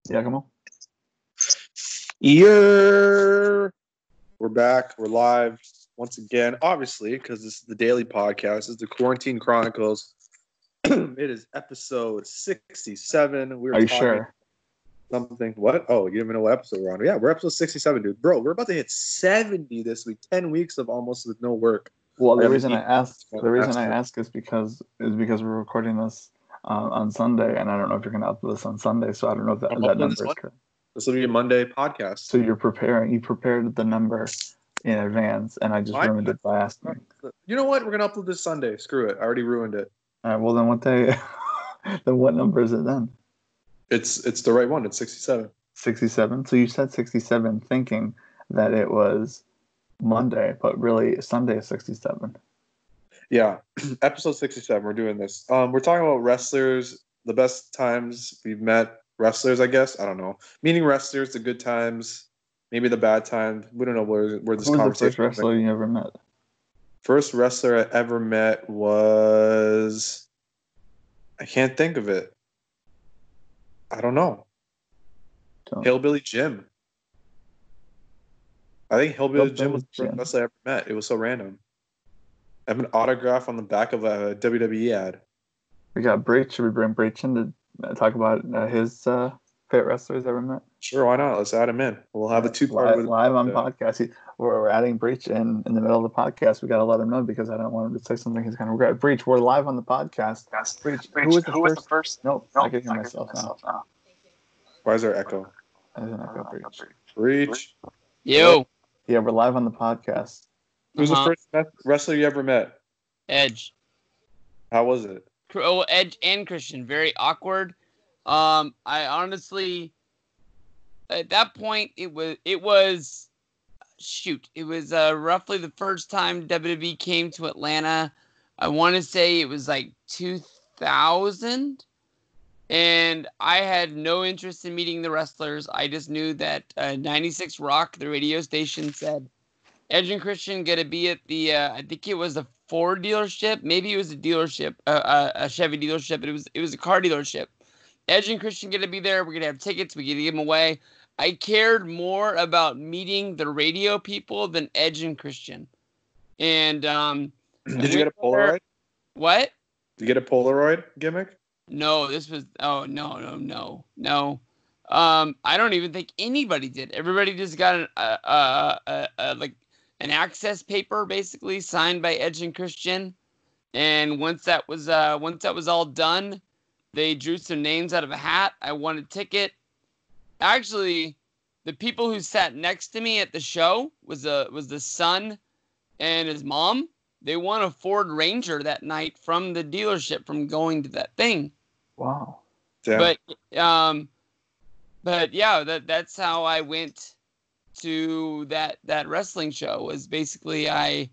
Yeah, come on. We're back. We're live once again, obviously, because this is the daily podcast. It's the Quarantine Chronicles. It is episode 67. Are you sure? Something. What? Oh, you don't even know what episode we're on. Yeah, we're episode 67, dude. Bro, we're about to hit 70 this week. 10 weeks of almost with no work. Well, the reason I ask is because we're recording this on Sunday, and I don't know if you're going to upload this on Sunday, so I don't know if that number is correct. This will be a Monday podcast. So you prepared the number in advance, and I just ruined it by asking. You know what? We're going to upload this Sunday. Screw it. I already ruined it. All right, well, then what day? Then what number is it then? It's the right one. It's 67. 67? So you said 67 thinking that it was Monday, but really Sunday is 67. Yeah, episode 67. We're doing this. We're talking about wrestlers, the best times we've met wrestlers. I guess I don't know. Meaning wrestlers, the good times, maybe the bad times. We don't know where this Who was conversation. The first wrestler you ever met? First wrestler I ever met was, I can't think of it. I don't know. Hillbilly Jim. I think Hillbilly Jim was the first wrestler I ever met. It was so random. I have an autograph on the back of a WWE ad. We got Breech. Should we bring Breech in to talk about his favorite wrestlers ever met? Sure, why not? Let's add him in. We'll have a two-part live on podcast. We're adding Breech in the middle of the podcast. We got to let him know because I don't want him to say something he's going to regret. Breech, we're live on the podcast. Breech, who was the first? Nope, I can hear myself now. Why is there echo? There's an echo. Breech. Yo. Yeah, we're live on the podcast. Who's the first wrestler you ever met? Edge. How was it? Oh, Edge and Christian. Very awkward. I honestly, at that point, it was roughly the first time WWE came to Atlanta. I want to say it was like 2000. And I had no interest in meeting the wrestlers. I just knew that 96 Rock, the radio station, said Edge and Christian going to be at the, I think it was a Ford dealership. Maybe it was a dealership, a Chevy dealership, but it was a car dealership. Edge and Christian going to be there. We're going to have tickets. We're going to give them away. I cared more about meeting the radio people than Edge and Christian. And did you get a Polaroid? What? Did you get a Polaroid gimmick? No, this was no. I don't even think anybody did. Everybody just got like an access paper basically signed by Edge and Christian. And once that was all done, they drew some names out of a hat. I won a ticket. Actually, the people who sat next to me at the show was the son and his mom. They won a Ford Ranger that night from the dealership from going to that thing. Wow. Damn. But yeah, that's how I went to that wrestling show. Was basically I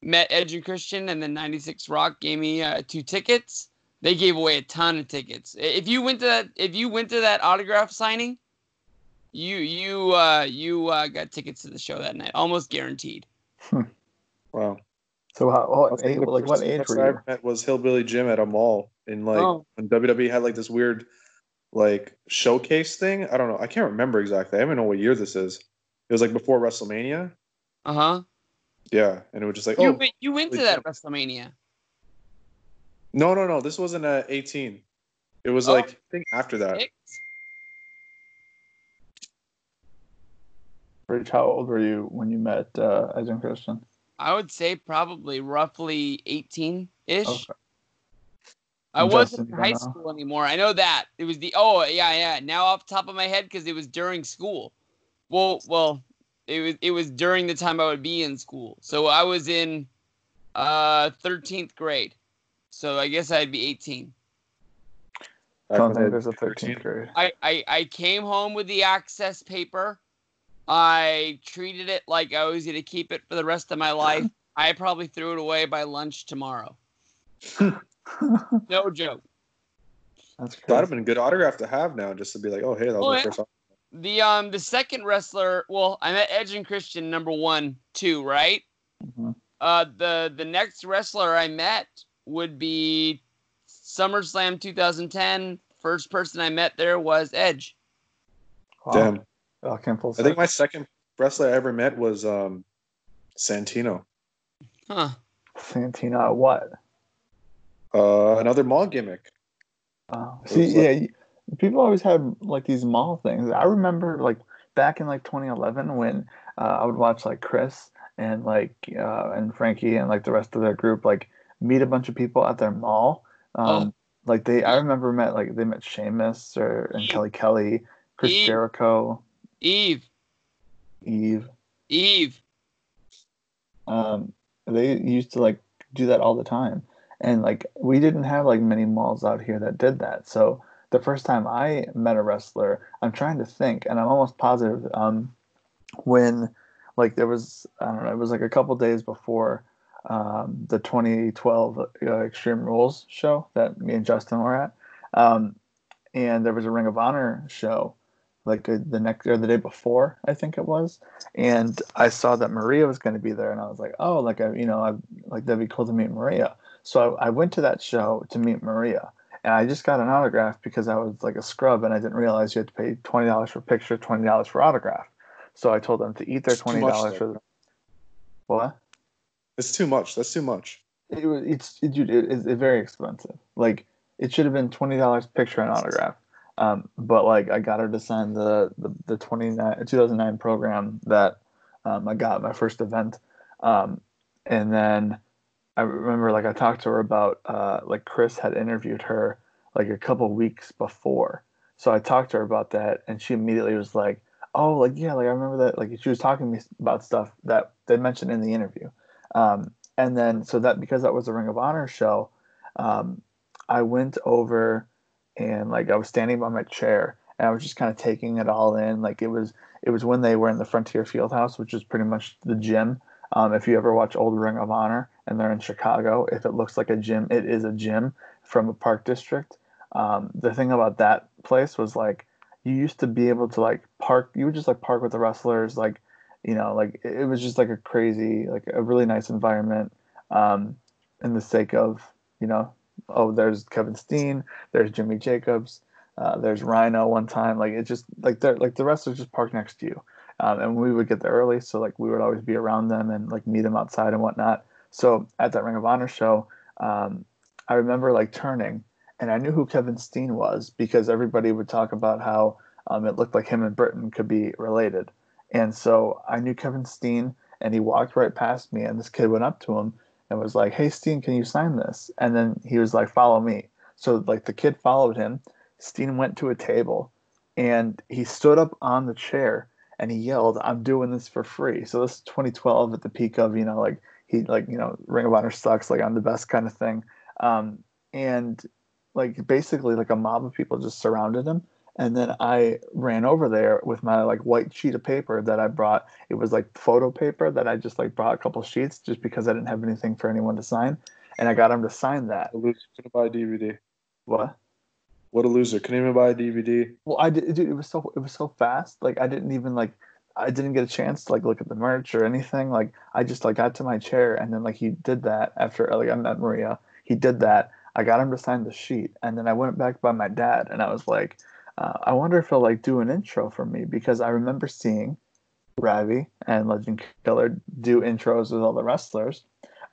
met Edge and Christian, and then 96 Rock gave me 2 tickets. They gave away a ton of tickets. If you went to that autograph signing, you got tickets to the show that night, almost guaranteed. Wow. So what age were you? I met was Hillbilly Jim at a mall in when WWE had like this weird like showcase thing. I don't know. I can't remember exactly. I don't even know what year this is. It was like before WrestleMania. Uh-huh. Yeah, and it was just like you went to that WrestleMania. No. This wasn't 18. It was like I think after that. Rich, how old were you when you met Edge and Christian? I would say probably roughly 18-ish. Okay. I And wasn't in high school anymore. I know that. It was now off the top of my head because it was during school. Well, it was during the time I would be in school. So I was in 13th grade. So I guess I'd be 18. I don't think there's a 13th grade. I came home with the access paper. I treated it like I was going to keep it for the rest of my life. I probably threw it away by lunch tomorrow. No joke. That's crazy. That would have been a good autograph to have now, just to be like, oh, hey, that was my first autograph. The second wrestler, I met Edge and Christian, number 1, 2, right? Mm-hmm. The next wrestler I met would be SummerSlam 2010. First person I met there was Edge. Wow. Damn. I can't pull. I think my second wrestler I ever met was Santino. Huh. Santino, what? Another mall gimmick. People always had like these mall things. I remember like back in like 2011 when I would watch like Chris and and Frankie and like the rest of their group like meet a bunch of people at their mall. I remember they met Sheamus and Kelly, Chris Jericho, Eve. They used to like do that all the time. And like we didn't have like many malls out here that did that. So the first time I met a wrestler, I'm trying to think, and I'm almost positive when like there was I don't know, it was like a couple days before the 2012 Extreme Rules show that me and Justin were at, and there was a Ring of Honor show like the next or the day before, I think it was, and I saw that Maria was going to be there, and I was like, oh, that'd be cool to meet Maria. So I went to that show to meet Maria, and I just got an autograph because I was like a scrub, and I didn't realize you had to pay $20 for picture, $20 for autograph. So I told them to eat their $20 for the what? It's too much. That's too much. It's very expensive. Like it should have been $20 picture and autograph. But like I got her to sign the 2009 program that I got my first event, and then I remember like I talked to her about like Chris had interviewed her like a couple weeks before, so I talked to her about that, and she immediately was like, "Oh, like yeah, like I remember that." Like she was talking to me about stuff that they mentioned in the interview, and then so that because that was a Ring of Honor show, I went over and like I was standing by my chair and I was just kind of taking it all in. Like it was when they were in the Frontier Fieldhouse, which is pretty much the gym. If you ever watch old Ring of Honor and they're in Chicago, if it looks like a gym, it is a gym from a park district. The thing about that place was like you used to be able to like park. You would just like park with the wrestlers, like like it was just like a crazy, like a really nice environment. In the sake of oh, there's Kevin Steen, there's Jimmy Jacobs, there's Rhino. One time, like it just like the wrestlers just parked next to you, and we would get there early, so like we would always be around them and like meet them outside and whatnot. So at that Ring of Honor show, I remember like turning, and I knew who Kevin Steen was because everybody would talk about how it looked like him and Britain could be related, and so I knew Kevin Steen, and he walked right past me, and this kid went up to him and was like, "Hey, Steen, can you sign this?" And then he was like, "Follow me." So like the kid followed him. Steen went to a table, and he stood up on the chair and he yelled, "I'm doing this for free." So this is 2012 at the peak of like he like Ring of Honor sucks, like I'm the best kind of thing, and like basically like a mob of people just surrounded him. And then I ran over there with my like white sheet of paper that I brought. It was like photo paper that I just like brought a couple sheets just because I didn't have anything for anyone to sign. And I got him to sign that. A loser couldn't buy a DVD. What? What a loser! Couldn't even buy a DVD. Well, I did. Dude, it was so fast. Like I didn't even like. I didn't get a chance to like look at the merch or anything. Like I just like got to my chair and then like he did that after like I met Maria. He did that. I got him to sign the sheet and then I went back by my dad and I was like, I wonder if he'll like do an intro for me because I remember seeing Ravi and Legend Killer do intros with all the wrestlers,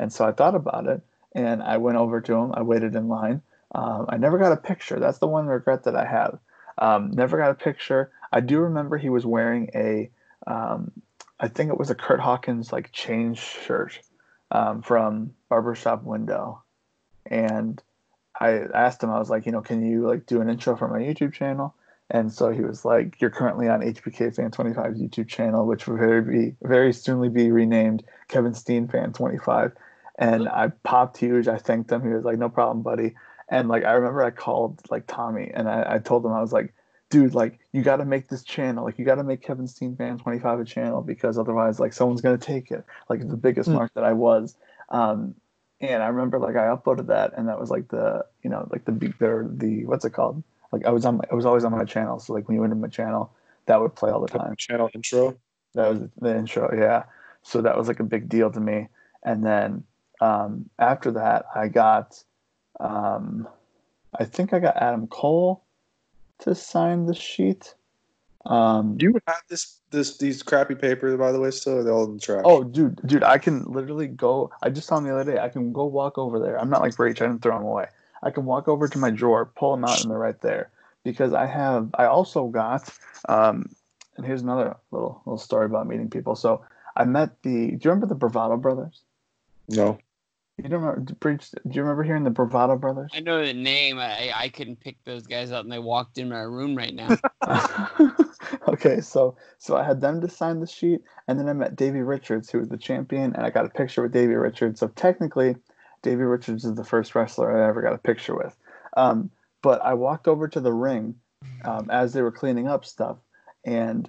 and so I thought about it and I went over to him. I waited in line. I never got a picture. That's the one regret that I have. Never got a picture. I do remember he was wearing I think it was a Kurt Hawkins like change shirt from Barbershop Window, and I asked him. I was like, can you like do an intro for my YouTube channel? And so he was like, "You're currently on HBK Fan 25's YouTube channel, which will very soonly be renamed Kevin Steen Fan 25." And I popped huge. I thanked him. He was like, "No problem, buddy." And like I remember I called like Tommy and I told him I was like, "Dude, like you got to make this channel. Like you got to make Kevin Steen Fan 25 a channel because otherwise like someone's gonna take it." Like the biggest mark that I was. And I remember like I uploaded that and that was like the like the what's it called? Like I was always on my channel. So like when you went to my channel, that would play all the time. Channel intro. That was the intro, yeah. So that was like a big deal to me. And then after that, I got I think I got Adam Cole to sign the sheet. You have these crappy papers, by the way, still? They're all in the trash. Oh, dude, I can literally go. I just saw them the other day. I can go walk over there. I'm not like Breach. I didn't throw them away. I can walk over to my drawer, pull them out, and they're right there. Because I also got, and here's another little story about meeting people. So I met do you remember the Bravado Brothers? No. You don't remember, Breach? Do you remember hearing the Bravado Brothers? I know the name. I couldn't pick those guys out, and they walked in my room right now. Okay, so I had them to sign the sheet, and then I met Davey Richards, who was the champion, and I got a picture with Davey Richards. So technically, Davey Richards is the first wrestler I ever got a picture with. But I walked over to the ring as they were cleaning up stuff, and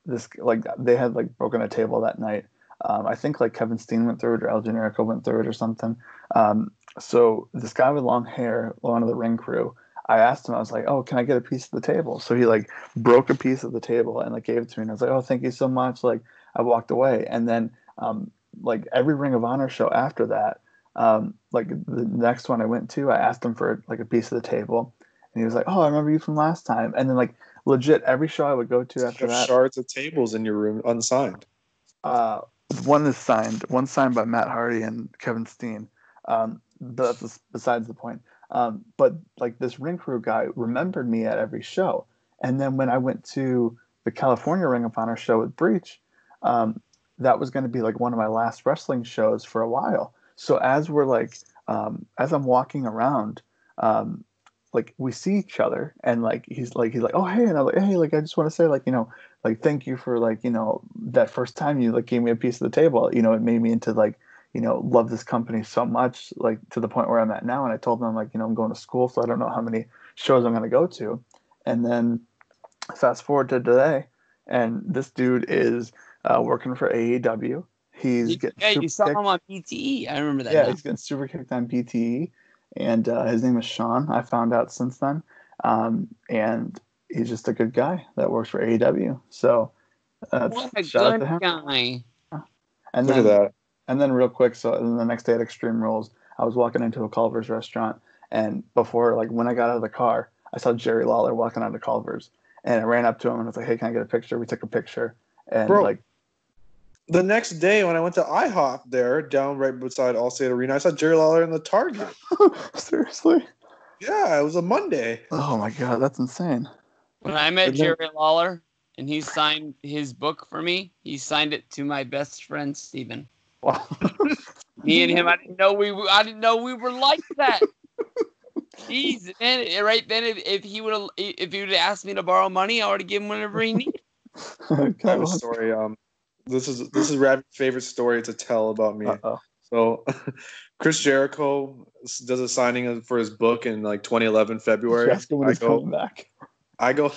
they had like broken a table that night. I think like Kevin Steen went through it, or El Generico went through it, or something. So this guy with long hair, one of the ring crew, I asked him, I was like, "Oh, can I get a piece of the table?" So he like broke a piece of the table and like gave it to me, and I was like, "Oh, thank you so much." Like I walked away, and then like every Ring of Honor show after that, like the next one I went to, I asked him for like a piece of the table, and he was like, "Oh, I remember you from last time." And then like legit every show I would go to after You have that, shards of tables in your room unsigned. one is signed, one signed by Matt Hardy and Kevin Steen. But that's besides the point. But like this ring crew guy remembered me at every show, and then when I went to the California Ring of Honor show with Breach, that was going to be like one of my last wrestling shows for a while. So as we're like, as I'm walking around, like we see each other, and like he's like, "Oh hey," and I'm like, "Hey, like I just want to say like like thank you for like that first time you like gave me a piece of the table. It made me into like." Love this company so much, like to the point where I'm at now. And I told them like, I'm going to school, so I don't know how many shows I'm going to go to. And then fast forward to today, and this dude is working for AEW. He's getting super you saw kicked. him on BTE. I remember that. Yeah, now. he's getting super kicked on BTE, and his name is Sean. I found out since then, and he's just a good guy that works for AEW. So What a shout out good to him. guy. And Look then, at that. And then real quick, so then the next day at Extreme Rules, I was walking into a Culver's restaurant, and before, like when I got out of the car, I saw Jerry Lawler walking out of Culver's, and I ran up to him and I was like, "Hey, can I get a picture?" We took a picture, and Bro, like the next day when I went to IHOP there, down right beside Allstate Arena, I saw Jerry Lawler in the Target. seriously, Yeah, it was a Monday. oh my god, that's insane. When I met And then- Jerry Lawler and he signed his book for me, he signed it to my best friend Steven. Wow. Me and him, I didn't know we were like that. Jeez, man! Right then, if he would have asked me to borrow money, I would have given him whatever he needed. I have a story. This is Ravi's favorite story to tell about me. Uh-oh. So, Chris Jericho does a signing for his book in like 2011 February. Coming back. I go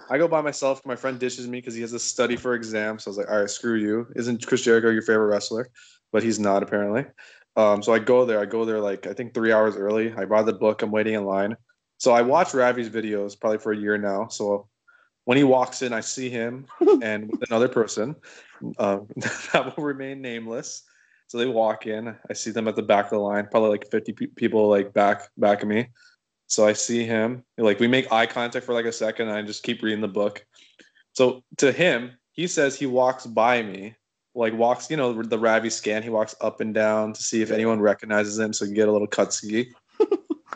by myself. My friend dishes me because he has to study for exams. So I was like, all right, screw you. Isn't Chris Jericho your favorite wrestler? But he's not, apparently. So I go there like I think 3 hours early. I buy the book. I'm waiting in line. So I watch Ravi's videos probably for a year now. So when he walks in, I see him and with another person that will remain nameless. So they walk in. I see them at the back of the line, probably like 50 people like back of me. So I see him. Like we make eye contact for like a second, and I just keep reading the book. So to him, he says he walks by me, like walks, the Ravi scan. He walks up and down to see if anyone recognizes him, so he can get a little cutsy.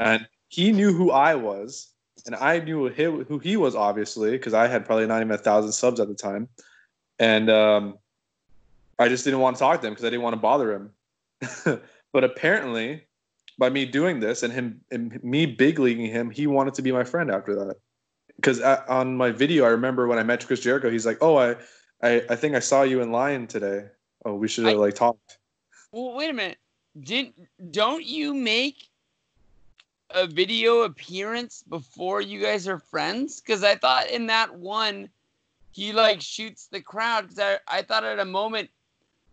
And he knew who I was, and I knew who he was, obviously, because I had probably not even 1,000 subs at the time. And I just didn't want to talk to him because I didn't want to bother him. But apparently, by me doing this and me big leaguing him, he wanted to be my friend after that. Because on my video, I remember when I met Chris Jericho, he's like, "Oh, I think I saw you in line today. Oh, we should have talked." Well, wait a minute. Don't you make a video appearance before you guys are friends? Because I thought in that one, he like shoots the crowd. Because I thought at a moment,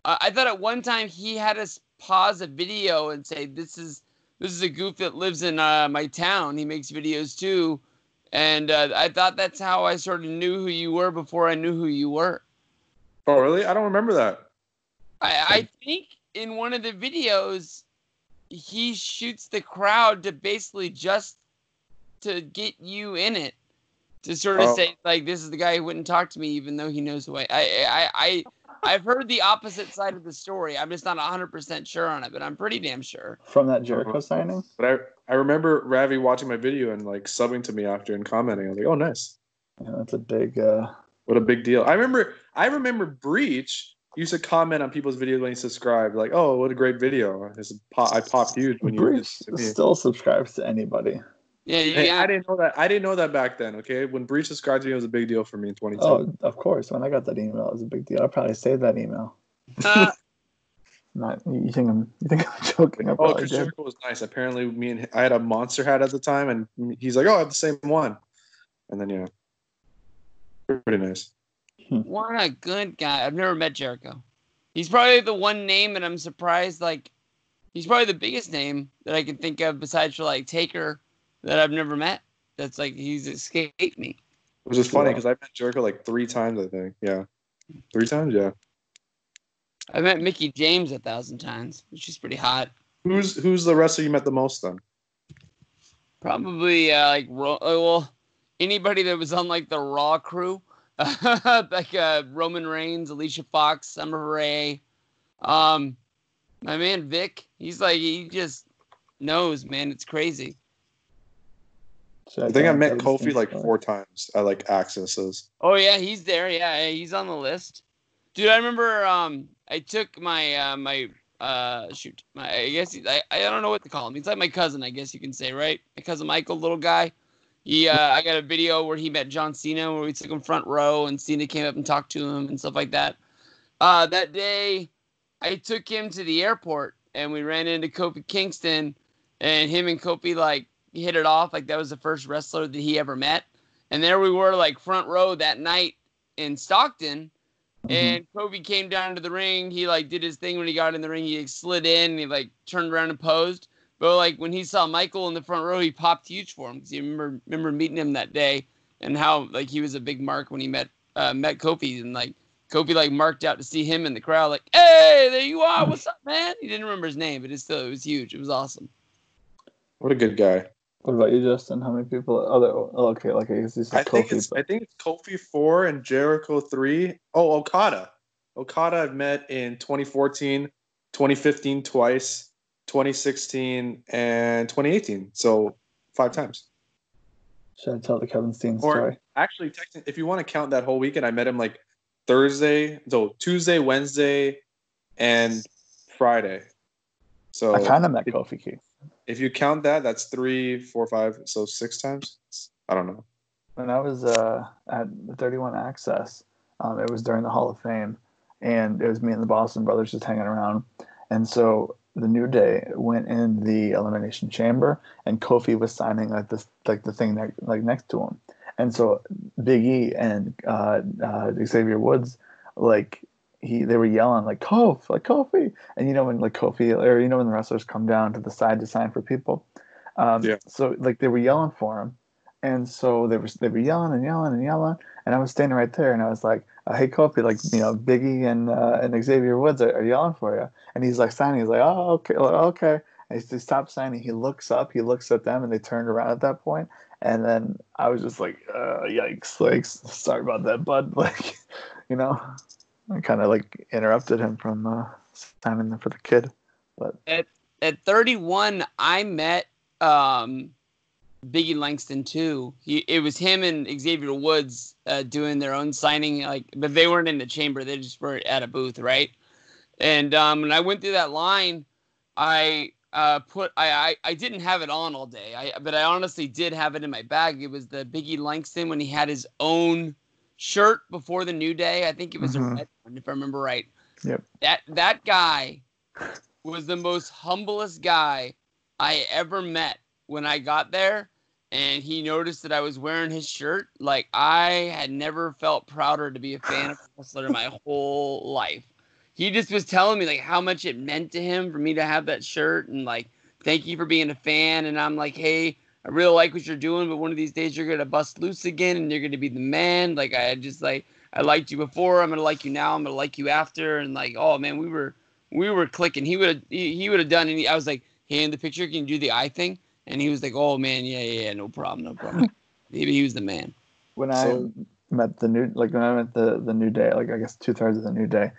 I thought at one time he had us pause a video and say, "This is a goof that lives in my town. He makes videos too." And I thought that's how I sort of knew who you were before I knew who you were. Oh, really? I don't remember that. I think in one of the videos, he shoots the crowd to basically just to get you in it. to sort of say like this is the guy who wouldn't talk to me even though he knows who I've heard the opposite side of the story. I'm just not 100% sure on it, but I'm pretty damn sure. From that Jericho signing? But I remember Ravi watching my video and like subbing to me after and commenting. I was like, oh, nice. Yeah, that's a big... What a big deal. I remember Breach used to comment on people's videos when he subscribed, like, "Oh, what a great video!" I popped huge when Breach still subscribes to anybody. Yeah, hey, I didn't know that. I didn't know that back then. Okay, when Breach subscribed to me, it was a big deal for me in 2010. Oh, of course. When I got that email, it was a big deal. I probably saved that email. You think I'm joking? Because Jericho was nice. Apparently, I had a Monster hat at the time, and he's like, "Oh, I have the same one," and then yeah. Pretty nice. What a good guy. I've never met Jericho. He's probably the one name, and I'm surprised, like, he's probably the biggest name that I can think of besides for, like, Taker that I've never met. That's, like, he's escaped me. Which is funny because I met Jericho, like, 3 times, I think. Yeah. 3 times? Yeah. I met Mickey James 1,000 times, which is pretty hot. Who's the wrestler you met the most, then? Probably, anybody that was on like the Raw crew, like Roman Reigns, Alicia Fox, Summer Rae, my man Vic. He just knows, man. It's crazy. I think I met Kofi like 4 times at like Accesses. Oh yeah, he's there. Yeah, he's on the list, dude. I remember I took my I don't know what to call him. He's like my cousin, I guess you can say, right? My cousin Michael, little guy. I got a video where he met John Cena, where we took him front row, and Cena came up and talked to him and stuff like that. That day, I took him to the airport, and we ran into Kofi Kingston, and him and Kofi, like, hit it off. Like, that was the first wrestler that he ever met. And there we were, like, front row that night in Stockton, and Kofi came down to the ring. He, like, did his thing when he got in the ring. He slid in, and he, like, turned around and posed. But, like, when he saw Michael in the front row, he popped huge for him because he remember meeting him that day and how, like, he was a big mark when he met Kofi. And, like, Kofi, like, marked out to see him in the crowd, like, hey, there you are. What's up, man? He didn't remember his name, but it was huge. It was awesome. What a good guy. What about you, Justin? How many people? I guess he's Kofi. I think it's Kofi 4 and Jericho 3. Oh, Okada. Okada I've met in 2014, 2015 twice, 2016, and 2018. So 5 times. Should I tell the Kevin Steen story? Actually, if you want to count that whole weekend, I met him like Tuesday, Wednesday, and Friday. So I kind of met Kofi Keith. If you count that, that's 3, 4, 5, so 6 times. I don't know. When I was at the 31 Access, it was during the Hall of Fame, and it was me and the Boston Brothers just hanging around. And so the New Day went in the Elimination Chamber, and Kofi was signing the thing next to him. And so Big E and Xavier Woods, they were yelling like Kofi, and when like Kofi, or when the wrestlers come down to the side to sign for people, so like they were yelling for him, and so they were yelling and yelling and yelling, and I was standing right there, and I was like, hey Kofi, Big E and Xavier Woods are yelling for you, and he's like signing, he's like, oh okay, and he stopped signing, he looks up, he looks at them, and they turned around at that point, and then I was just like, yikes, like sorry about that, bud, like I kind of interrupted him from signing for the kid. But at 31, I met Biggie Langston too. It was him and Xavier Woods doing their own signing, but they weren't in the chamber. They just were at a booth, right? And when I went through that line, I didn't have it on all day. But I honestly did have it in my bag. It was the Biggie Langston when he had his own shirt before the New Day. I think it was a red one, if I remember right. Yep. That guy was the most humblest guy I ever met when I got there, and he noticed that I was wearing his shirt. Like, I had never felt prouder to be a fan of a wrestler in my whole life. He just was telling me how much it meant to him for me to have that shirt, and thank you for being a fan. And I'm like, hey, I really like what you're doing, but one of these days you're going to bust loose again and you're going to be the man. I liked you before. I'm going to like you now. I'm going to like you after. And oh man, we were clicking. He would have done any, I was like, hey, in the picture, can you do the eye thing? And he was like, oh man, yeah, no problem. Maybe he was the man. when I So met the new, like when I met the New Day, like I guess 2/3 of the New Day,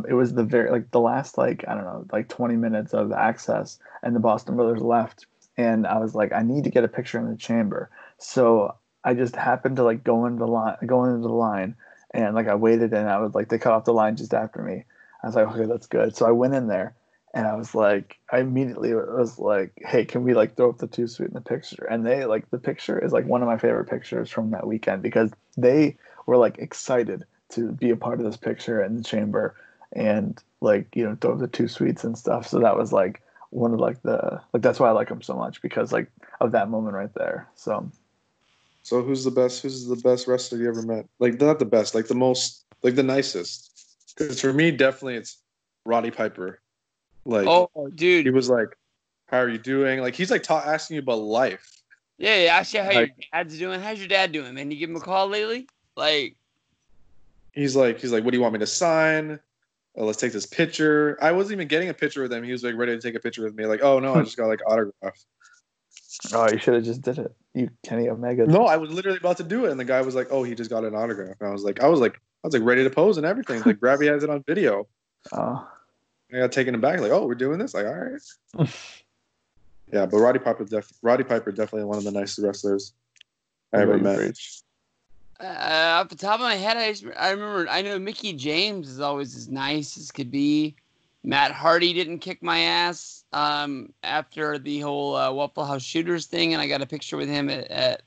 it was the very like the last like I don't know like 20 minutes of Access, and the Boston Brothers left, and I was like I need to get a picture in the chamber, so I just happened to like go into the line, and like I waited, and I was like they cut off the line just after me. I was like okay, that's good. So I went in there, and I was like, I immediately was like, hey, can we like throw up the two suite in the picture? And they like the picture is like one of my favorite pictures from that weekend because they were like excited to be a part of this picture in the chamber and like, you know, throw up the two suites and stuff. So that was like one of like the, like, that's why I like them so much because like of that moment right there. So, so who's the best? Who's the best wrestler you ever met? Like not the best, like the most, like the nicest. Because for me, definitely it's Roddy Piper. Like Oh, he dude. was like, "How are you doing?" Like he's like asking you about life. Yeah, yeah, ask you how your Like dad's doing. How's your dad doing, man? You give him a call lately? Like, he's like, "What do you want me to sign? Let's take this picture." I wasn't even getting a picture with him. He was like ready to take a picture with me. Like, "Oh no, I just got like autograph." oh, you should have just did it. You Kenny Omega. No, I was literally about to do it, and the guy was like, "Oh, he just got an autograph." And I was like ready to pose and everything. Like, Gravity has it on video. Oh, I got taken aback. Like, "Oh, we're doing this." Like, all right. Yeah, but Roddy Piper definitely one of the nicest wrestlers I what ever about you, met. Breach? off the top of my head, I remember, I know Mickey James is always as nice as could be. Matt Hardy didn't kick my ass after the whole Waffle House Shooters thing, and I got a picture with him at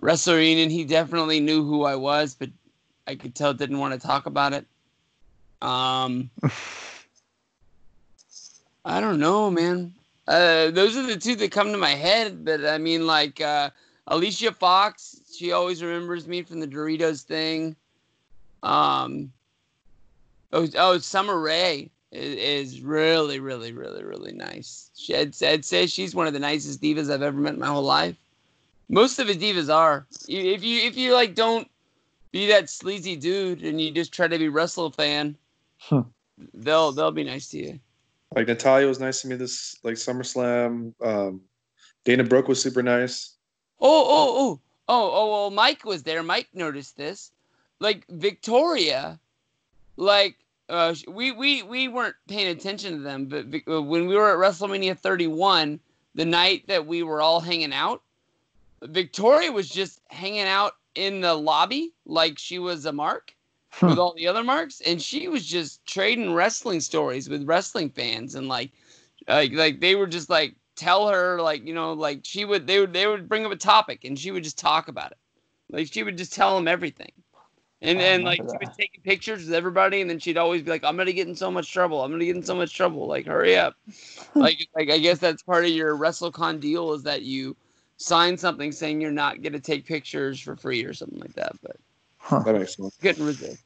Wrestle Reunion. He definitely knew who I was, but I could tell didn't want to talk about it. I don't know, man. Those are the two that come to my head. But I mean, like Alicia Fox, she always remembers me from the Doritos thing. Um, Summer Rae is really, really, really, really nice. I'd say she's one of the nicest divas I've ever met in my whole life. Most of the divas are. If you like don't be that sleazy dude and you just try to be wrestle fan, they'll be nice to you. Like Natalia was nice to me this like SummerSlam. Dana Brooke was super nice. Well, Mike was there. Mike noticed this. Like Victoria, like we weren't paying attention to them, but when we were at WrestleMania 31, the night that we were all hanging out, Victoria was just hanging out in the lobby like she was a mark with all the other marks, and she was just trading wrestling stories with wrestling fans, and like they were just like tell her like like they would bring up a topic and she would just talk about it, like she would just tell them everything, and Oh, I then like remember she was that. taking pictures with everybody, and then she'd always be like, I'm gonna get in so much trouble, like hurry up. Like I guess that's part of your WrestleCon deal is that you sign something saying you're not gonna take pictures for free or something like that, but That makes sense. couldn't resist.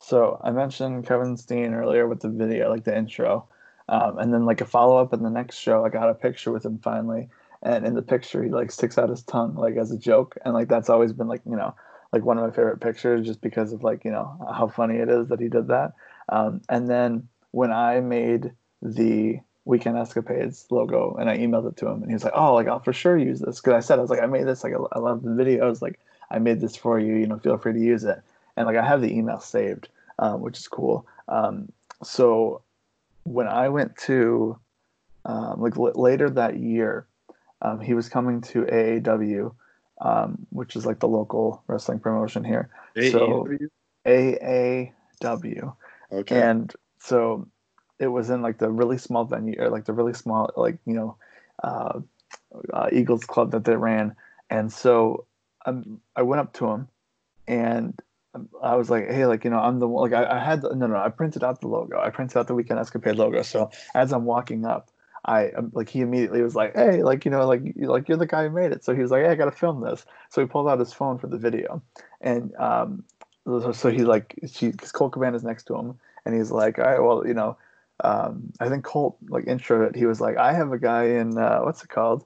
So I mentioned Kevin Steen earlier with the video, like the intro, and then like a follow up in the next show. I got a picture with him finally, and in the picture he like sticks out his tongue like as a joke, and like that's always been like like one of my favorite pictures just because of like how funny it is that he did that. And then when I made the Weekend Escapades logo and I emailed it to him, and he was like, "Oh, like I'll for sure use this," because I said I was like, "I made this, like I love the videos, like I made this for you, feel free to use it." And like I have the email saved, which is cool. So when I went to later that year, he was coming to AAW, which is like the local wrestling promotion here. So AEW? AAW, Okay. and so it was in like the really small venue or like the really small uh, Eagles club that they ran, and so I went up to him and I was like, hey, like, I'm the one, like, I had, no, I printed out the logo. I printed out the Weekend Escapade logo. So as I'm walking up, like, he immediately was like, hey, like, you're the guy who made it. So he was like, hey, I got to film this. So he pulled out his phone for the video. And so he, like, because Colt Cabana is next to him. And he's like, all right, well, I think Colt, like, intro it. He was like, I have a guy in, what's it called?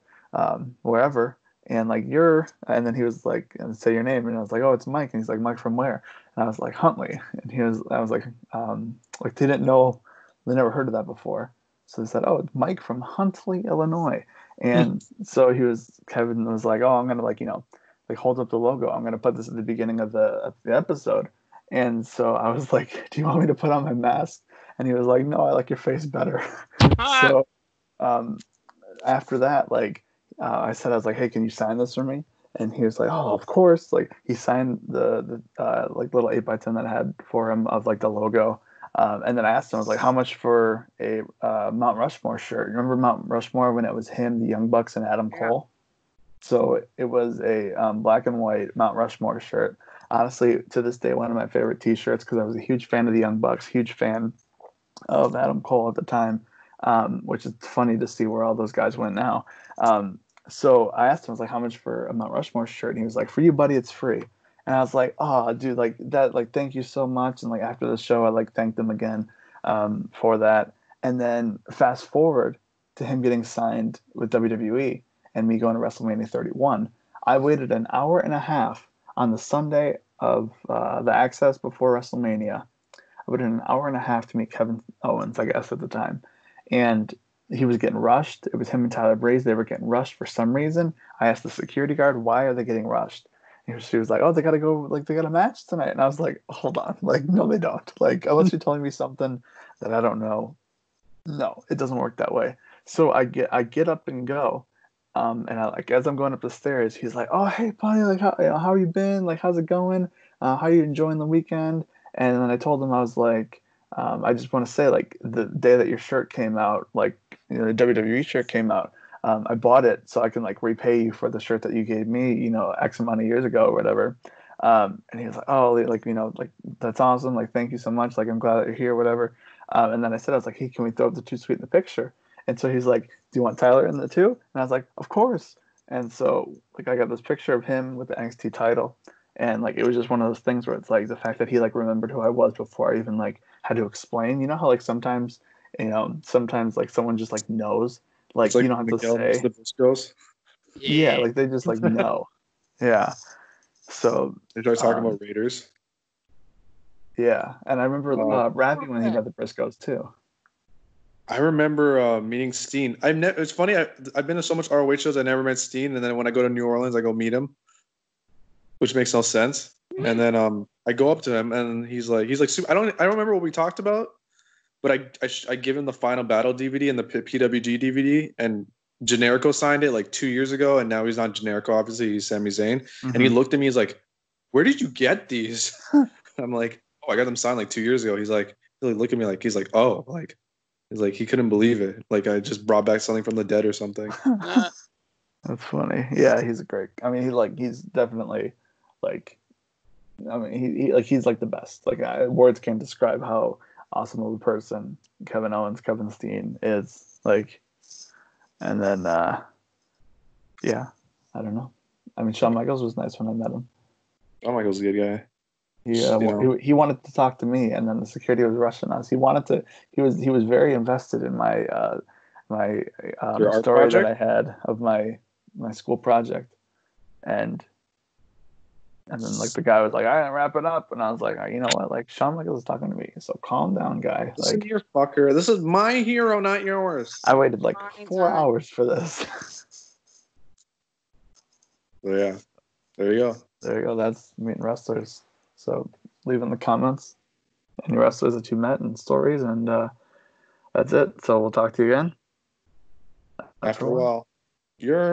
Wherever, and like and then he was like, and say your name, and I was like, oh, it's Mike, and he's like, Mike from where? And I was like, Huntley, and I was like they didn't know, they never heard of that before, so they said, oh, it's Mike from Huntley, Illinois, and so Kevin was like, oh, I'm gonna like like holds up the logo. I'm gonna put this at the beginning of the episode. And so I was like, do you want me to put on my mask? And he was like, no, I like your face better. So um, after that, like I said, I was like, hey, can you sign this for me? And he was like, oh, of course. Like he signed the like little 8x10 that I had for him of like the logo. And then I asked him, I was like, how much for a Mount Rushmore shirt? Remember Mount Rushmore when it was him, the Young Bucks, and Adam Cole? So it was a black and white Mount Rushmore shirt. Honestly, to this day, one of my favorite T-shirts because I was a huge fan of the Young Bucks, huge fan of Adam Cole at the time, which is funny to see where all those guys went now. So I asked him, I was like, how much for a Mount Rushmore shirt? And he was like, for you, buddy, it's free. And I was like, oh, dude, like that, like, thank you so much. And like after the show, I like thanked him again for that. And then fast forward to him getting signed with WWE and me going to WrestleMania 31. I waited an hour and a half on the Sunday of the Access before WrestleMania. I waited an hour and a half to meet Kevin Owens, I guess, at the time. And he was getting rushed. It was him and Tyler Breeze. They were getting rushed for some reason. I asked the security guard, why are they getting rushed? And she was like, oh, they got to go, like, they got a match tonight. And I was like, hold on. Like, no, they don't. Like, unless you're telling me something that I don't know. No, it doesn't work that way. So I get up and go. And I, like, as I'm going up the stairs, he's like, oh, hey, buddy, like, how you been? Like, how's it going? How are you enjoying the weekend? And then I told him, I was like, I just want to say, like, the day that your shirt came out, like, you know, the WWE shirt came out, I bought it so I can, like, repay you for the shirt that you gave me, you know, X amount of years ago or whatever. And he was like, oh, like, you know, like, that's awesome. Like, thank you so much. Like, I'm glad that you're here, whatever. And then I said, I was like, hey, can we throw up the Too Sweet in the picture? And so he's like, do you want Tyler in the too? And I was like, of course. And so, like, I got this picture of him with the NXT title. And, like, it was just one of those things where it's, like, the fact that he, like, remembered who I was before I even, like, had to explain. You know how, like, sometimes, like, someone just, like, knows. Like, It's like you don't have Miguel to say. the Briscoes. Yeah, like, they just, like, know. Yeah. So. They start talking about Raiders. Yeah. And I remember rapping when he met the Briscoes, too. I remember meeting Steen. It's funny. I've been to so much ROH shows. I never met Steen, and then when I go to New Orleans, I go meet him, which makes no sense. And then I go up to him, and he's like, I don't remember what we talked about, but I give him the Final Battle DVD and the PWG DVD, and Generico signed it like 2 years ago, and now he's not Generico. Obviously, he's Sami Zayn, and he looked at me. He's like, "Where did you get these?" I'm like, "Oh, I got them signed like 2 years ago." He's like, he looked at me like, he's like, "Oh, like." He's like, he couldn't believe it. Like, I just brought back something from the dead or something. That's funny. Yeah, he's a great. I mean, he's definitely like. I mean, he's like the best. Like, words can't describe how awesome of a person Kevin Steen is. Like, and then, yeah, I don't know. I mean, Shawn Michaels was nice when I met him. Shawn Michaels is a good guy. He wanted to talk to me, and then the security was rushing us. He was very invested in my story that I had of my school project, and then like the guy was like, "I didn't wrap it up," and I was like, "You know what? Like Shawn Michaels is talking to me, so calm down, guy." Listen to your fucker. This is my hero, not yours. I waited like 4 hours for this. So yeah, there you go. There you go. That's meeting wrestlers. So leave in the comments any wrestlers that you met and stories, and that's it. So we'll talk to you again after a while. You're